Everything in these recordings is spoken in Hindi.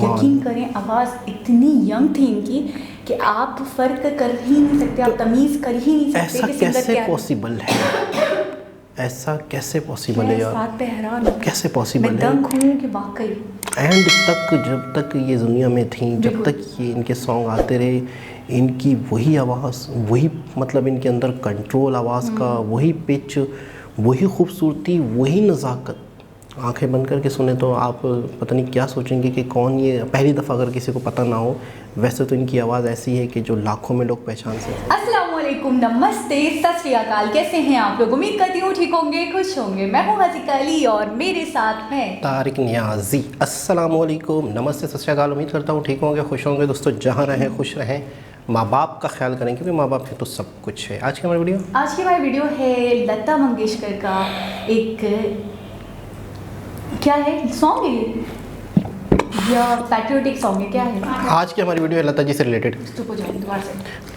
यकीन करें आवाज़ इतनी यंग थी इनकी कि आप फ़र्क कर ही नहीं सकते, आप तमीज़ कर ही नहीं सकते। ऐसा कैसे पॉसिबल है? ऐसा कैसे पॉसिबल है यार? बात पे हैरान हूं, कैसे पॉसिबल है? मैं दंग हूँ कि वाकई एंड तक जब तक ये दुनिया में थी, जब तक ये इनके सॉन्ग आते रहे, इनकी वही आवाज़, वही मतलब इनके अंदर कंट्रोल आवाज़ का, वही पिच, वही खूबसूरती, वही नज़ाकत। आंखें बंद करके सुने तो आप पता नहीं क्या सोचेंगे कि कौन ये, पहली दफ़ा अगर किसी को पता ना हो। वैसे तो इनकी आवाज़ ऐसी है कि जो लाखों में लोग पहचान सकते। अस्सलाम वालेकुम, नमस्ते, सत श्री अकाल। कैसे हैं आप लोग? उम्मीद करती हूँ ठीक होंगे, खुश होंगे। मैं हूँ हसीका अली और मेरे साथ हैं तारिक नियाज़ी। अस्सलाम वालेकुम, नमस्ते, सत श्री अकाल। उम्मीद करता हूँ ठीक होंगे, खुश होंगे। दोस्तों जहाँ रहें खुश रहें, माँ बाप का ख्याल करें क्योंकि माँ बाप के तो सब कुछ है। आज की हमारी वीडियो है लता मंगेशकर का एक क्या है सॉन्ग है ये या पैट्रियोटिक सॉन्ग है, क्या है? आज की हमारी वीडियो है लता जी से रिलेटेड।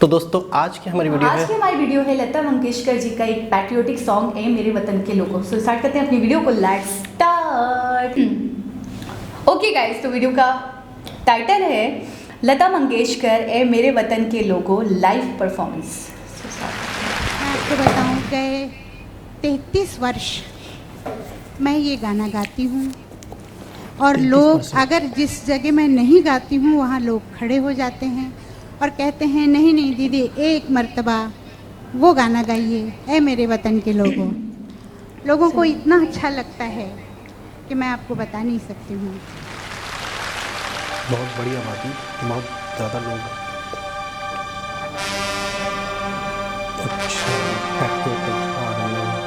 तो दोस्तों आज की हमारी वीडियो है लता मंगेशकर जी का एक पैट्रियोटिक सॉन्ग है, मेरे वतन के लोगों। सो स्टार्ट करते हैं अपनी वीडियो को। Let's start. ओके गाइस, तो वीडियो का टाइटल है लता मंगेशकर ए मेरे वतन के लोगों लाइव परफॉर्मेंस। मैं आपको बताऊं गए 33 वर्ष मैं ये गाना गाती हूँ और लोग अगर जिस जगह मैं नहीं गाती हूँ वहाँ लोग खड़े हो जाते हैं और कहते हैं नहीं नहीं दीदी एक मर्तबा वो गाना गाइए ए मेरे वतन के लोगों। लोगों को इतना अच्छा लगता है कि मैं आपको बता नहीं सकती हूँ। बहुत बढ़िया बात है, बहुत ज़्यादा लोग अच्छा पैट्रियोटिक आ रहे हैं।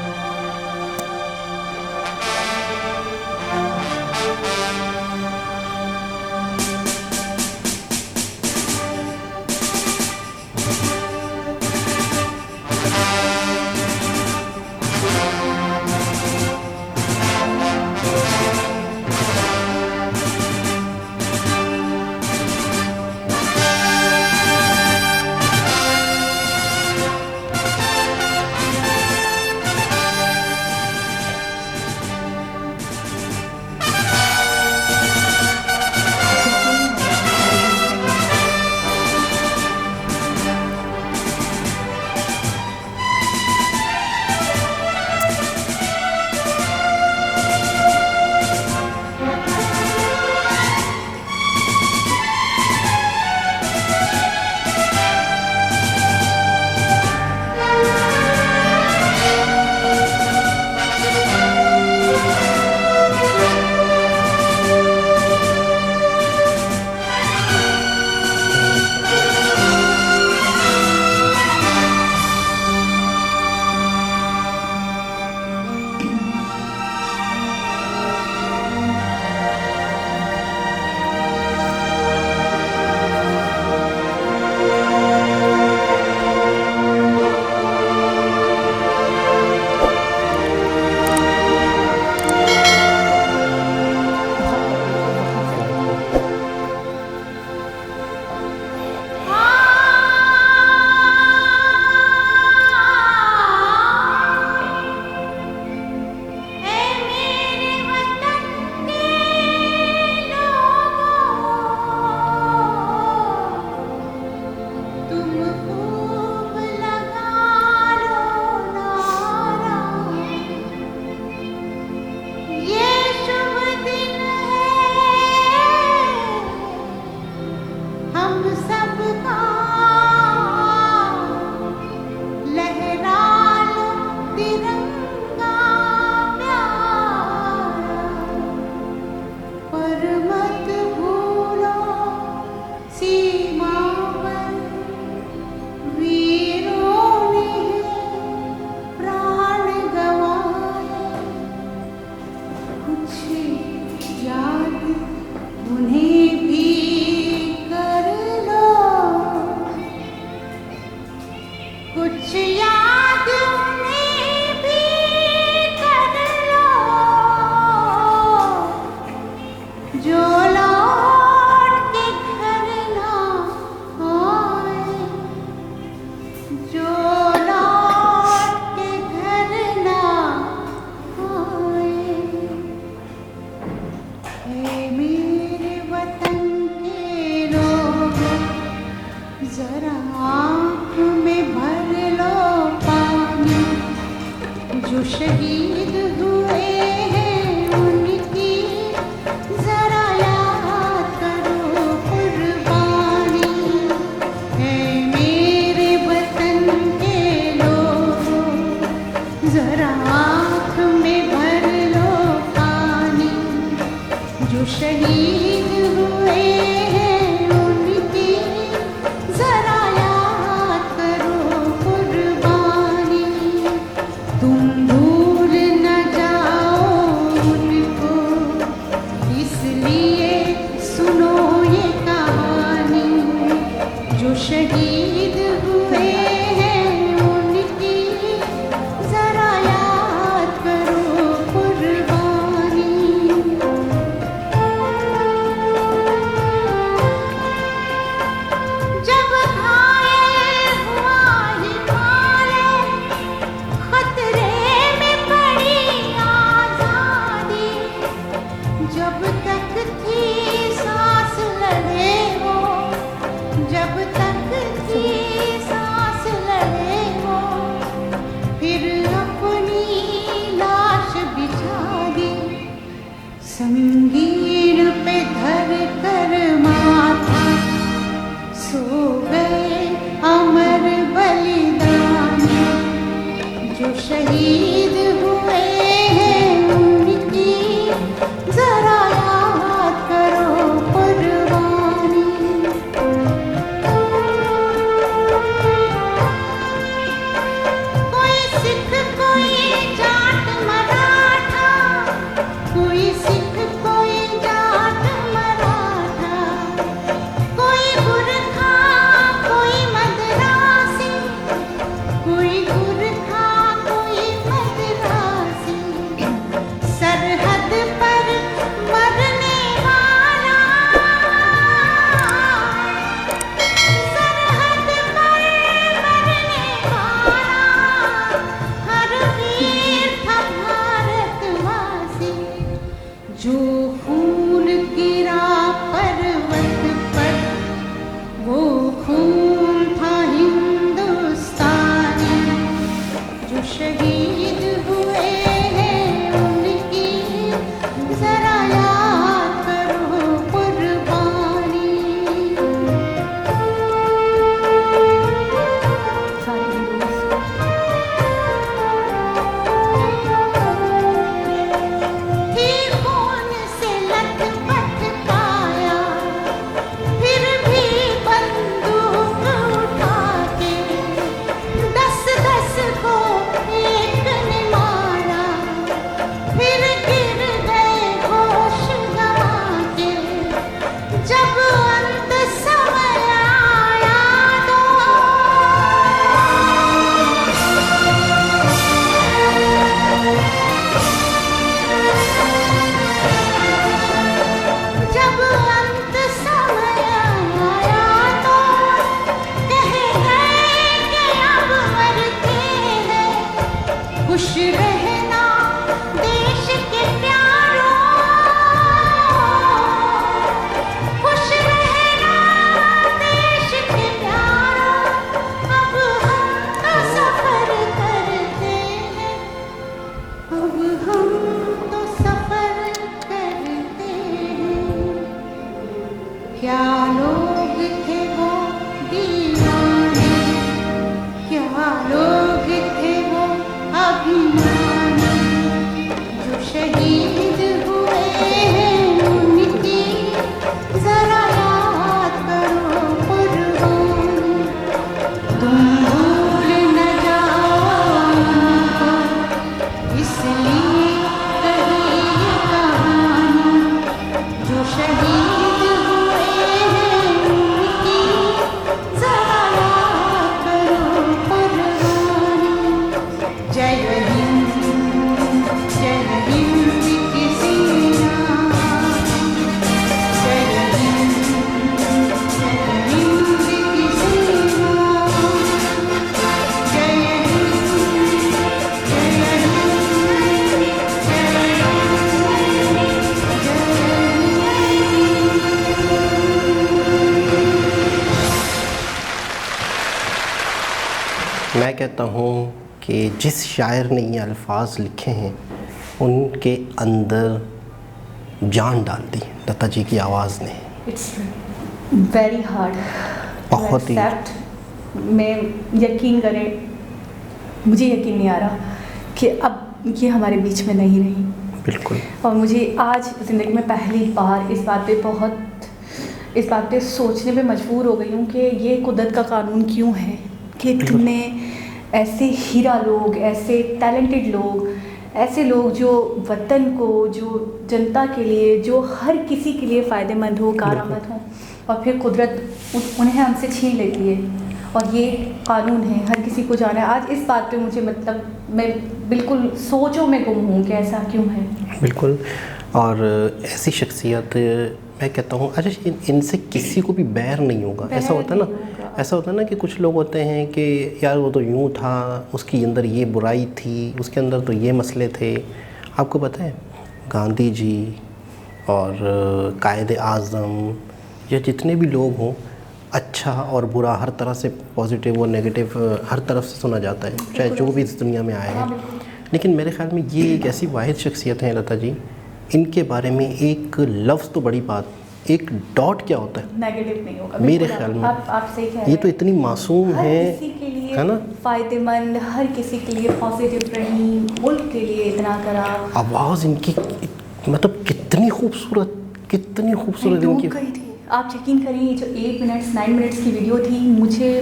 जरा आँख में भर लो पानी, जो शहीद हुए हैं उनकी जरा याद करो कुर्बानी। है मेरे वतन के लोगों, जरा आँख में भर लो पानी, जो शहीद हुए हैं उनकी जरा याद करो कुर्बानी। तुम भूल न जाओ उनको, इसलिए सुनो ये कहानी, जो शहीद हुए हैं उनकी जरा याद करो कुर्बानी। जब घायल हुआ हिमालय, खतरे में पड़ी आजादी, जब तक थी सांस लड़े वो, जब तक थी सांस लड़े वो, फिर अपनी लाश बिछा दी, संगीन पे धर कर माथा, सो गए अमर बलिदानी, जो शहीद हुए हैं उनकी जरा याद करो कुर्बानी। कोई सिख कोई जाट मराठा, कोई सिख कोई जाट मराठा, कोई गुरखा कोई मद्रासी, कोई गुरखा कोई मद्रासी, सरहद पर मरने वाला, सरहद पर मरने वाला, हर वीर था भारतवासी, जो खून गिरा पर्वत पर, वो खून था हिंदुस्तानी, जो शहीद हुए हैं उनकी जरा याद करो कुर्बानी। सारे हीरोज थी खून से लथपथ काया, फिर भी बंदूक उठा के 10-10 को एक ने मारा, फिर गिर गए होश गंवा के, जब अंत समय आया तो जब अंत समय आया तो कह गए कि अब मरते हैं, खुश रहना देश के प्यारों, खुश रहना देश के प्यारों, अब हम तो सफर करते हैं, अब हम तो सफर करते हैं। क्या लोग थे वो दीवाने, क्या लोग थे वो अभिमानी, जो शहीद हुए हैं उनकी जरा याद करो कुर्बानी। तुम भूल न जाओ उनको, इसलिए कही ये कहानी, जो शहीद हुए हैं उनकी जरा मैं कहता हूँ कि जिस शायर ने ये अल्फाज लिखे हैं उनके अंदर जान डाल दी लता जी की आवाज़ ने। इट्स वेरी हार्ड बहुत ही। मैं यकीन करें, मुझे यकीन नहीं आ रहा कि अब ये हमारे बीच में नहीं रही। बिल्कुल। और मुझे आज ज़िंदगी में पहली बार इस बात पे सोचने पे मजबूर हो गई हूँ कि ये कुदरत का कानून क्यों है कि इतने ऐसे हीरा लोग, ऐसे टैलेंटेड लोग, ऐसे लोग जो वतन को, जो जनता के लिए, जो हर किसी के लिए फ़ायदेमंद हो, कारआमद हो, और फिर कुदरत उन्हें हमसे छीन लेती है। और ये कानून है, हर किसी को जाना है। आज इस बात पे मुझे मतलब मैं बिल्कुल सोचों में गुम हूँ कि ऐसा क्यों है। बिल्कुल। और ऐसी शख्सियत मैं कहता हूँ, अच्छा इनसे किसी को भी बैर नहीं होगा। ऐसा होता है ना, ऐसा होता है ना कि कुछ लोग होते हैं कि यार वो तो यूँ था, उसके अंदर ये बुराई थी, उसके अंदर तो ये मसले थे। आपको पता है गांधी जी और कायदे आज़म या जितने भी लोग हों, अच्छा और बुरा हर तरह से, पॉजिटिव और नेगेटिव हर तरफ से सुना जाता है, चाहे जो भी इस दुनिया में आए हैं। लेकिन मेरे ख्याल में ये एक ऐसी वाहिद शख्सियत है लता जी, इनके बारे में एक लफ्ज़ तो बड़ी बात, एक डॉट क्या होता है, नेगेटिव नहीं होगा मेरे ख्याल में। आप सही कह रहे हैं। ये तो इतनी मासूम है, किसी के लिए है ना, फ़ायदेमंद, हर किसी के लिए पॉजिटिव रही, मुल्क के लिए इतना करा। आवाज़ इनकी मतलब कितनी खूबसूरत, कितनी खूबसूरत इनकी। गई थी। आप यकीन करिए, जो 8 मिनट्स 9 मिनट्स की वीडियो थी, मुझे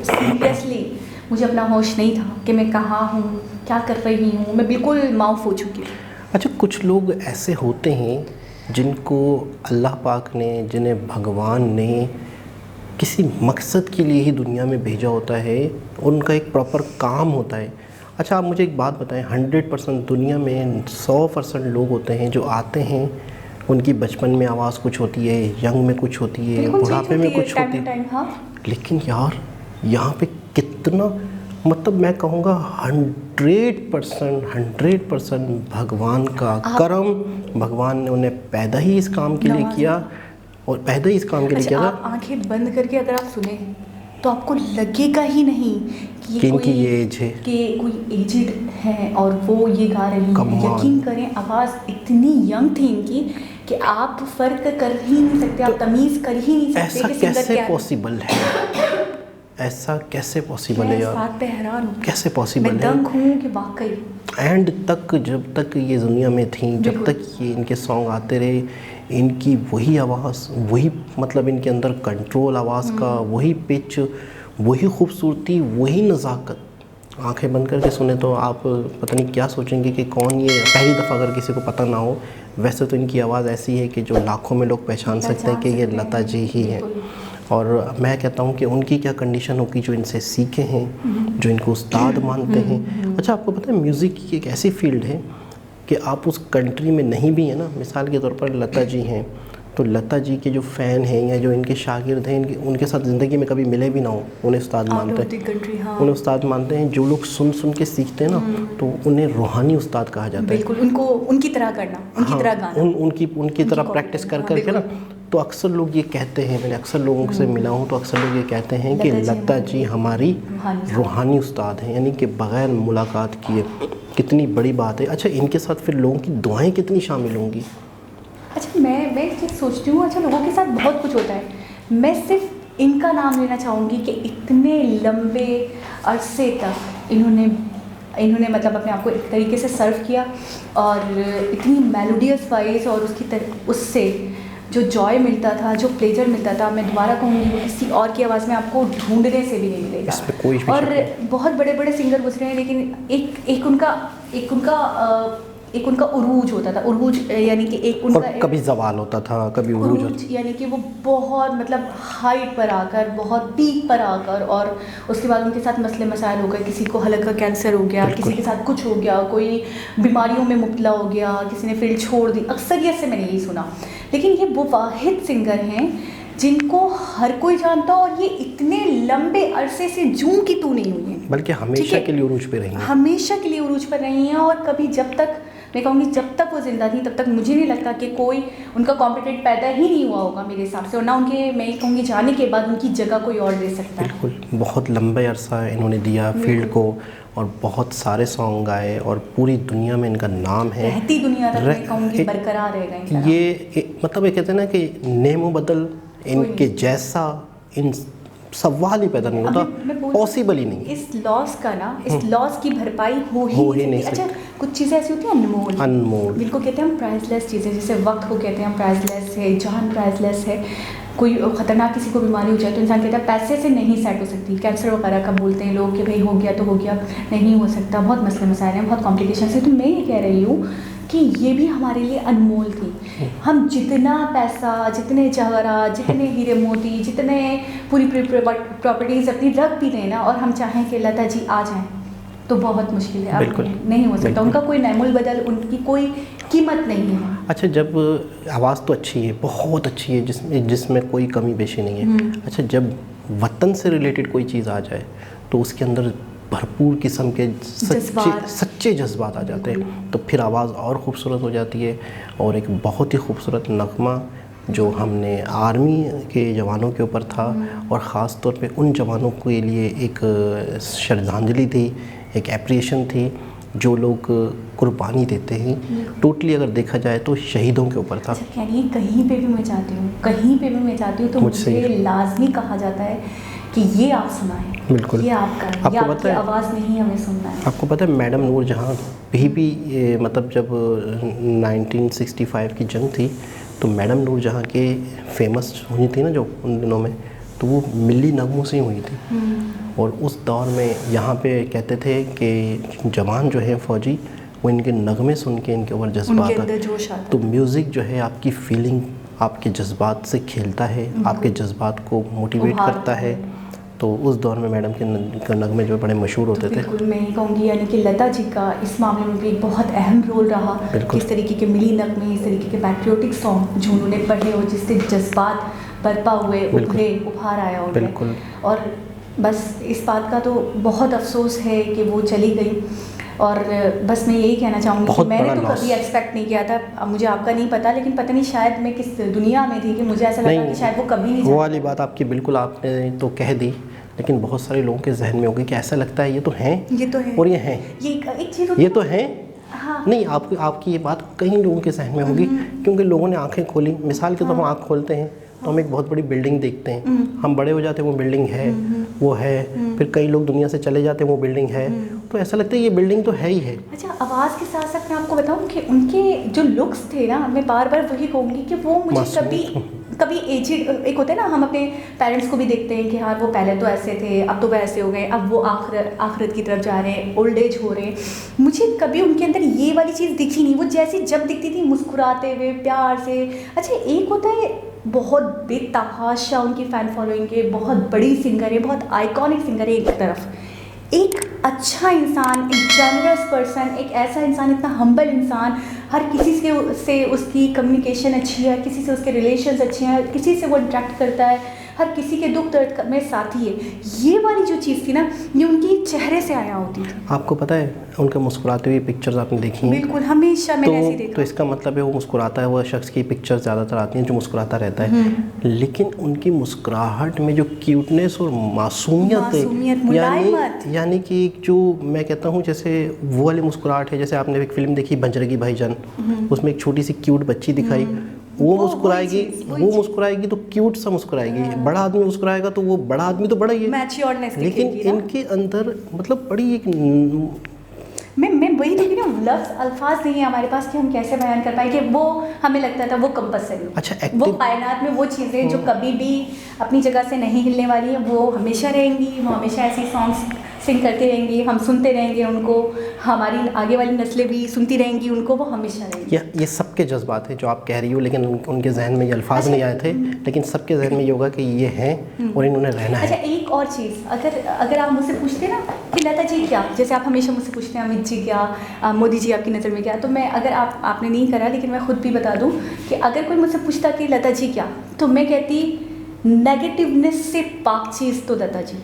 सीरियसली मुझे अपना होश नहीं था कि मैं कहाँ हूँ, क्या कर रही हूँ। मैं बिल्कुल माऊफ हो चुकी हूँ। अच्छा, कुछ लोग ऐसे होते हैं जिनको अल्लाह पाक ने, जिन्हें भगवान ने किसी मकसद के लिए ही दुनिया में भेजा होता है, उनका एक प्रॉपर काम होता है। अच्छा, आप मुझे एक बात बताएं, 100% दुनिया में 100% लोग होते हैं जो आते हैं, उनकी बचपन में आवाज़ कुछ होती है, यंग में कुछ होती है, बुढ़ापे में कुछ होती है, लेकिन यार यहाँ पे कितना, मतलब मैं कहूँगा 100% भगवान का करम, भगवान ने उन्हें पैदा ही इस काम के लिए किया, और पैदा ही इस काम के लिए किया। आप आंखें बंद करके अगर आप सुने तो आपको लगेगा ही नहीं कि इनकी ये एज है, कि कोई एजिड है और वो ये गा रही हैं। यकीन करें, आवाज़ इतनी यंग थी इनकी कि आप फ़र्क कर ही नहीं सकते, आप तमीज़ कर ही नहीं सकते। ऐसा कैसे पॉसिबल है? ऐसा कैसे पॉसिबल है यार? बात पे हैरान हूँ, कैसे पॉसिबल है? मैं दंग हूँ कि वाकई एंड तक, जब तक ये दुनिया में थी, जब तक ये इनके सॉन्ग आते रहे, इनकी वही आवाज़, वही मतलब इनके अंदर कंट्रोल आवाज़ का, वही पिच, वही खूबसूरती, वही नज़ाकत। आंखें बंद करके सुने तो आप पता नहीं क्या सोचेंगे कि कौन ये, पहली दफ़ा अगर किसी को पता ना हो। वैसे तो इनकी आवाज़ ऐसी है कि जो लाखों में लोग पहचान सकते हैं कि ये लता जी ही हैं। और मैं कहता हूँ कि उनकी क्या कंडीशन होगी जो इनसे सीखे हैं, जो इनको उस्ताद मानते हैं। अच्छा, आपको पता है म्यूज़िक की एक ऐसी फील्ड है कि आप उस कंट्री में नहीं भी हैं ना, मिसाल के तौर पर लता जी हैं, तो लता जी के जो फ़ैन हैं या जो इनके शागिर्द हैं, उनके साथ ज़िंदगी में कभी मिले भी ना हो, उन्हें उस्ताद मानते हैं। हाँ। उन्हें उस्ताद मानते हैं। जो लोग सुन सुन के सीखते हैं ना, तो उन्हें रूहानी उस्ताद कहा जाता है। बिल्कुल, उनको उनकी तरह करना, उनकी तरह गाना, उनकी तरह प्रैक्टिस कर करके ना। तो अक्सर लोग ये कहते हैं, मैंने अक्सर लोगों से मिला हूँ, तो अक्सर लोग ये कहते हैं कि लता जी हमारी रूहानी उस्ताद हैं, यानी कि बग़ैर मुलाकात किए। कितनी बड़ी बात है। अच्छा, इनके साथ फिर लोगों की दुआएं कितनी शामिल होंगी? अच्छा, मैं एक चीज़ सोचती हूँ, अच्छा लोगों के साथ बहुत कुछ होता है। मैं सिर्फ इनका नाम लेना चाहूँगी कि इतने लंबे अरसे तक इन्होंने मतलब अपने आप को एक तरीके से सर्व किया, और इतनी मेलोडियस वॉइस, और उससे जो जॉय मिलता था, जो प्लेजर मिलता था, मैं दोबारा कहूँगी वो किसी और की आवाज़ में आपको ढूंढने से भी नहीं मिलेगा। इसमें कोई भी और बहुत बड़े बड़े सिंगर गुजरे हैं, लेकिन एक उनका उरूज होता था, उरूज यानी कि एक उनका, और कभी जवाल होता था, कभी उरूज, यानी कि वो बहुत मतलब हाइट पर आकर, बहुत पीक पर आकर, और उसके बाद उनके साथ मसले मसाइल हो गए। किसी को हलक का कैंसर हो गया, किसी के साथ कुछ हो गया, कोई बीमारियों में मुब्तला हो गया, किसी ने फील्ड छोड़ दी। अक्सरियत से मैंने यही सुना। लेकिन ये वो वाहिद सिंगर हैं जिनको हर कोई जानता, और ये इतने लंबे अरसे से जूं की तू नहीं हुई हैं, बल्कि हमेशा के लिए उरूज पे रही हैं। हमेशा के लिए उरूज पर रही हैं। और कभी जब तक मैं कहूँगी जब तक वो जिंदा थी तब तक मुझे नहीं लगता कि कोई उनका कॉम्पिटेंट पैदा ही नहीं हुआ होगा मेरे हिसाब से, और ना उनके, मैं ये कहूँगी जाने के बाद उनकी जगह कोई और ले सकता है। बिल्कुल, बहुत लंबे अरसा इन्होंने दिया फील्ड को और बहुत सारे सॉन्ग गाए और पूरी दुनिया में इनका नाम है, रहती दुनिया तक मैं कहूँगी बरकरार रहेगा इनका नाम। ये मतलब ये कहते हैं ना कि नेमो बदल इनके जैसा इन सवाल ही पैदा नहीं होता, पॉसिबल ही नहीं। इस लॉस का ना, इस लॉस की भरपाई हो ही नहीं सकती। अच्छा, कुछ चीज़ें ऐसी होती हैं अनमोल, जिनको कहते हैं हम प्राइसलेस चीज़ें, जैसे वक्त को कहते हैं हम प्राइसलेस है, जान प्राइसलेस है। कोई खतरनाक किसी को बीमारी हो जाए तो इंसान कहता है पैसे से नहीं सेट हो सकती, कैंसर वगैरह का बोलते हैं लोग कि भाई हो गया तो हो गया, नहीं हो सकता, बहुत मसले मसाइल हैं, बहुत कॉम्प्लिकेशन है। तो मैं ये कह रही हूँ कि ये भी हमारे लिए अनमोल थी। हम जितना पैसा, जितने जवाहरात, जितने हीरे मोती, जितने पूरी प्रॉपर्टीज़ अपनी रख भी दें ना, और हम चाहें कि लता जी आ जाएं तो बहुत मुश्किल है, बिल्कुल नहीं हो सकता। उनका कोई नैमुल बदल, उनकी कोई कीमत नहीं है। अच्छा, जब आवाज़ तो अच्छी है, बहुत अच्छी है, जिसमें कोई कमी पेशी नहीं है। अच्छा, जब वतन से रिलेटेड कोई चीज़ आ जाए तो उसके अंदर भरपूर किस्म के सच्चे जज्बात आ जाते हैं, तो फिर आवाज़ और ख़ूबसूरत हो जाती है। और एक बहुत ही खूबसूरत नगमा जो हमने आर्मी के जवानों के ऊपर था, और ख़ास तौर पे उन जवानों के लिए एक श्रद्धांजलि थी, एक एप्रिसिएशन थी, जो लोग कुर्बानी देते हैं। टोटली अगर देखा जाए तो शहीदों के ऊपर था। अच्छा, कहीं पे भी मैं जाती हूँ, कहीं पे भी मैं जाती हूँ तो मुझे लाजमी कहा जाता है कि ये आप सुनाएं, बिल्कुल, ये आपका है, ये आपकी आवाज़ नहीं हमें सुनना है। आपको पता है मैडम नूरजहां भी मतलब जब 1965 की जंग थी तो मैडम नूरजहां के फेमस हुई थी ना जो उन दिनों में, तो वो मिली नगमों से हुई थी। और उस दौर में यहाँ पे कहते थे कि जवान जो है फ़ौजी, वो इनके नगमे सुन के इनके ऊपर जज्बात आता। तो म्यूज़िक जो है आपकी फीलिंग, आपके जज्बात से खेलता है, आपके जज्बात को मोटिवेट करता है। तो उस दौर में मैडम के नगमे जो बड़े मशहूर होते थे। बिल्कुल, मैं ही कहूँगी यानी कि लता जी का इस मामले में भी एक बहुत अहम रोल रहा। किस तरीके के मिली नगमे, इस तरीके के पैट्रियोटिक सॉन्ग जो उन्होंने पढ़े और जिससे जज्बात बरपा हुए, उभरे, उभार आया उन्हें। और बस इस बात का तो बहुत अफसोस है कि वो चली गई। और बस मैं यही कहना चाहूँगी कि मैंने तो कभी एक्सपेक्ट नहीं किया था, अब मुझे आपका नहीं पता, लेकिन पता नहीं शायद मैं किस दुनिया में थी कि मुझे ऐसा लगा कि शायद वो कभी नहीं। वो वाली बात आपकी बिल्कुल आपने तो कह दी, लेकिन बहुत सारे लोगों के जहन में होगी कि ऐसा लगता है ये तो हैं, ये तो है, और ये हैं, ये एक चीज़ ये तो हैं। हाँ। नहीं, आपकी ये बात कई लोगों के जहन में होगी, क्योंकि लोगों ने आंखें खोली। मिसाल के तौर पर आँख खोलते हैं तो हम एक बहुत बड़ी बिल्डिंग देखते हैं, हम बड़े हो जाते हैं वो बिल्डिंग है, वो है, फिर कई लोग दुनिया से चले जाते हैं वो बिल्डिंग है, तो ऐसा लगता है ये बिल्डिंग तो है ही है। अच्छा, आवाज़ के साथ साथ मैं आपको बताऊं कि उनके जो लुक्स थे ना, मैं बार बार वही कहूँगी कि वो मुझे कभी एजिड, एक होता है ना, हम अपने पेरेंट्स को भी देखते हैं कि हाँ वो पहले तो ऐसे थे, अब तो वैसे हो गए, अब वो आखिरत की तरफ जा रहे हैं, ओल्ड एज हो रहे हैं। मुझे कभी उनके अंदर ये वाली चीज़ दिखी नहीं। वो जैसी जब दिखती थी मुस्कुराते हुए प्यार से। अच्छा, एक होता है बहुत बेतहाशा उनकी फ़ैन फॉलोइंग के, बहुत बड़ी सिंगर है, बहुत आइकॉनिक सिंगर है एक तरफ, एक अच्छा इंसान, एक जेनरस पर्सन, एक ऐसा इंसान, इतना हम्बल इंसान, हर किसी से उसकी कम्युनिकेशन अच्छी है, किसी से उसके रिलेशंस अच्छे हैं, किसी से वो इंटरेक्ट करता है, हर किसी के दुख दर्द में साथी है। ये वाली जो चीज़ थी ना, ये उनकी चेहरे से आया होती थी। आपको पता है उनके मुस्कुराते हुए पिक्चर्स आपने देखी हैं? बिल्कुल, हमेशा मैंने ऐसी देखा। तो इसका मतलब है वो मुस्कुराता है, वो शख्स की पिक्चर ज़्यादातर आती हैं जो मुस्कुराता रहता है, लेकिन उनकी मुस्कुराहट में जो क्यूटनेस और मासूमियत है, यानी कि जो मैं कहता हूँ जैसे वो वाली मुस्कुराहट है। जैसे आपने एक फिल्म देखी बजरंगी भाईजान, उसमें एक छोटी सी क्यूट बच्ची दिखाई, वो मुस्कुराएगी तो क्यूट सा मुस्कुराएगी। बड़ा आदमी मुस्कुराएगा तो वो बड़ा आदमी तो बड़ा ही है, लेकिन इनके अंदर मतलब बड़ी एक मैं वही देखी ना, लफ्ज़ अल्फाज नहीं है हमारे पास कि हम कैसे बयान कर पाए कि वो हमें लगता था वो कंपल्सरी। अच्छा, वो कायनात में वो चीज़ें जो कभी भी अपनी जगह से नहीं हिलने वाली है, वो हमेशा रहेंगी, वो हमेशा ऐसी सॉन्ग्स सिंग करते रहेंगी, हम सुनते रहेंगे उनको, हमारी आगे वाली नस्लें भी सुनती रहेंगी उनको, वो हमेशा रहेंगी। ये सबके जज्बात हैं जो आप कह रही हो, लेकिन उनके जहन में ये अल्फाज नहीं आए थे, लेकिन सबके जहन में ये होगा कि ये हैं और इन्होंने रहना है। अच्छा, एक और चीज़, अगर आप मुझसे पूछते ना कि लता जी क्या, जैसे आप हमेशा मुझसे पूछते हैं अमित जी क्या, मोदी जी आपकी नज़र में क्या, तो मैं अगर आपने नहीं करा, लेकिन मैं खुद भी बता दूँ कि अगर कोई मुझसे पूछता कि लता जी क्या, तो मैं कहती नेगेटिवनेस से पाक चीज़ तो लता जी।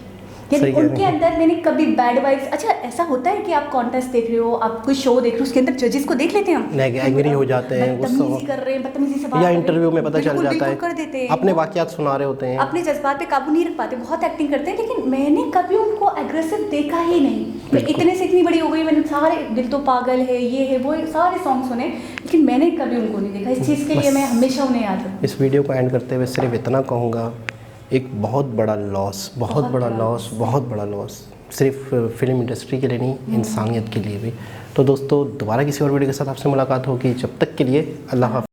सही यानी कह रही उनके हैं। अंदर मैंने कभी बैड वाइब्स। अच्छा ऐसा होता है कि आप कॉन्टेस्ट देख रहे हो, आप कोई शो देख रहे हो, उसके अंदर जजेस को देख लेते हैं हम, एंग्री हो जाते हैं, गुस्सा बदतमीजी कर रहे हैं, बदतमीजी से बात या कर रहे हैं। इंटरव्यू में पता चल बिल्कुल, जाता बिल्कुल है, कर देते हैं अपने वो वाकयात सुना रहे होते हैं। अपने जज्बात पे काबू नहीं रख पाते, बहुत एक्टिंग करते हैं, लेकिन मैंने कभी उनको एग्रेसिव देखा ही नहीं। मैं बिल्कुल। इतने से इतनी बड़ी हो गई, मैंने सारे दिल तो पागल है, ये है वो है, सारे सॉन्ग सुने, लेकिन मैंने कभी उनको नहीं देखा। इस चीज़ के लिए मैं हमेशा उन्हें याद रखूँ। इस वीडियो को एंड करते हुए सिर्फ इतना कहूँगा, एक बहुत बड़ा लॉस, बहुत बड़ा लॉस, बहुत बड़ा लॉस, सिर्फ फिल्म इंडस्ट्री के लिए नहीं, इंसानियत के लिए भी। तो दोस्तों दोबारा किसी और वीडियो के साथ आपसे मुलाकात होगी, जब तक के लिए अल्लाह हाफ़िज़।